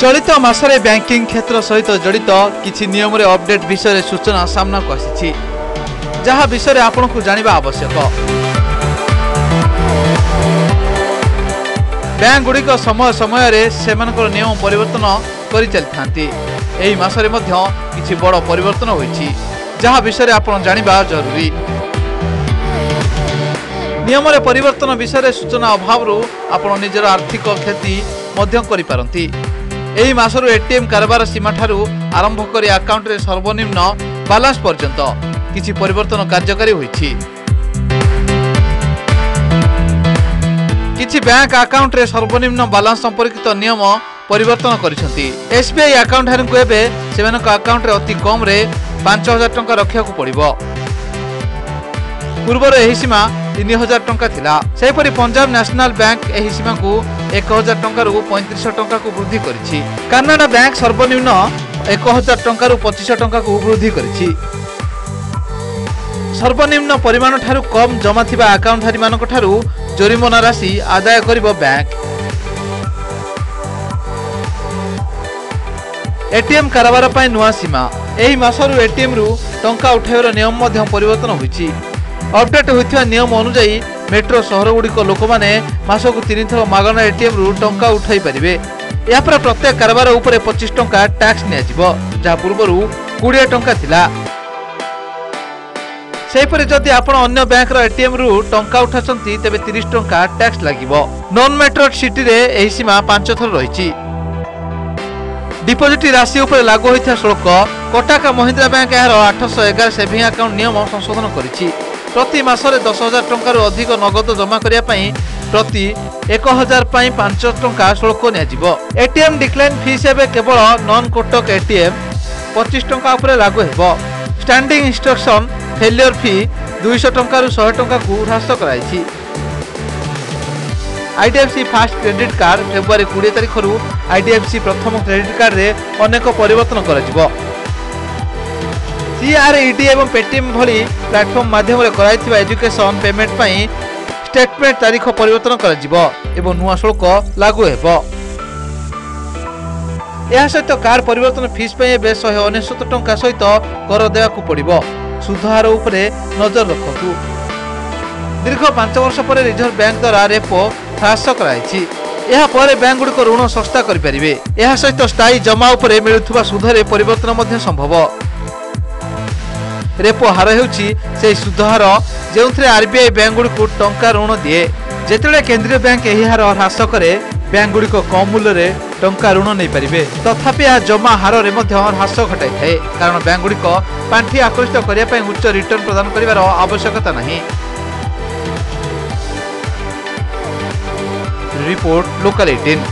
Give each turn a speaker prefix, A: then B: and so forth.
A: चलित मासरे बैंकिंग क्षेत्र सहित जड़ित किछि नियम रे अपडेट विषय सूचना सामना को आसी जहाँ विषय आपन को जानिबा आवश्यक। बैंक गुड़िक समय समय रे सेमानकर नियम परिवर्तन करि चलथांती। एही मासरे मध्य किछि बड़ परिवर्तन होईछि जहाँ विषय आपन जानिबा जरूरी। नियम रे परिवर्तन विषय सूचना अभाव आपन निजर आर्थिक क्षति मध्य करि पारंती। एही मासरु एटीएम कारबार सीमा ठारू आरंभ करी अकाउंट रे सर्वनिम्न बैलेंस पर्यंत किछि परिवर्तन कार्यकारी होईछि। किछि बैंक अकाउंट रे सर्वनिम्न बैलेंस संपर्कित नियम परिवर्तन करिसंती। एसबीआई अकाउंट धारक को एबे सेमानक अकाउंट रे अति कम रे 5000 टंका रखिया को पड़िबो। पूर्वर एही सीमा 3000 टंका थिला। सेपरि पंजाब नेशनल बैंक एही सीमा को 1000 टंका रु 3500 टंका को वृद्धि करिछि। कनाडा बैंक सर्वनिम्न 1000 टंका रु 2500 टंका को वृद्धि करिछि। सर्वनिम्न परिमाण ठारू कम जमा थिबा अकाउंट धारी मानक ठारू जरिमाना राशि आदाय करिबो बैंक। एटीएम कारबार पय नुआ सीमा। एही मासरु एटीएम रु टंका उठाइबार नियम मध्य परिवर्तन होईछि। अपडेट होइथिबा नियम अनुसार मेट्रो सहर गुड़िक लोक माने मासकु 3 थर मागणा एटीएम रु टंका उठाई परिबे। या पर प्रत्येक कारबार उपरे 25 टंका टैक्स नियाजिबो जहा पूर्वरु 20 टंका थिला। सेपरि जदि आपण अन्य बैंक रो एटीएम रु टंका उठासंती तेबे 30 टंका टैक्स लागिबो। नॉन मेट्रो सिटी रे एही सीमा 5 थर रहिछि। डिपोजिट राशि उपरे लागू होइथा शुल्क कोटक महिंद्रा बैंक एहार 811 सेविंग अकाउंट नियम संशोधन करिछि। प्रति मासरे 10,000 टंका अधिक नगद जमा करिया पई प्रति 1000 पई 5 टंका शुल्क नियाजिबो। एटीएम डिक्लाइन फीस एबे केवल नॉन कोटक एटीएम 25 टंका उपरे लागू हेबो। स्टैंडिंग इंस्ट्रक्शन फेलियर फी 200 टंका रु 100 टंका को ह्रास कराइछि। IDFC fast credit card February 20 तारिख रु आईडीएफसी प्रथम क्रेडिट कार्ड रे अनेक परिवर्तन कराजिबो। सीआरईडी एवं पेटीएम भली प्लेटफॉर्म माध्यम रे कराइथिबा एजुकेशन पेमेंट पई स्टेटमेंट तारीख परिवर्तन कराजिबो एवं नुआ शुल्क लागू हेबो। या सहित कार्ड परिवर्तन फीस पई एबे 199 टंका सहित कर देवा को पड़िबो। सुधार उपरे नजर रखतु। दीर्घ 5 वर्ष पर रिजर्व बैंक द्वारा रेपो ह्रास कराइछि। यह पर बैंक गुड़िक ऋण सस्ता करि परिबे। यह सहित स्थायी जमा उपरे मिलुथुबा सुधरे परिवर्तन मध्य संभव। रेपो हार हेउछि से सुधार जेउथरे आरबीआई बैंक गुड़िक टंका ऋण दिए। जेतेले केंद्रीय बैंक एही हार ह्रास करे बैंक गुड़िक कम मूल्य रे टंका ऋण नै परिबे। तथापि आ जमा हार रे मध्य ह्रास घटाई थाए कारण बैंक गुड़िक पांठी आकर्षित करिया पय उच्च रिटर्न प्रदान करिवार आवश्यकता नाही। Report local 18।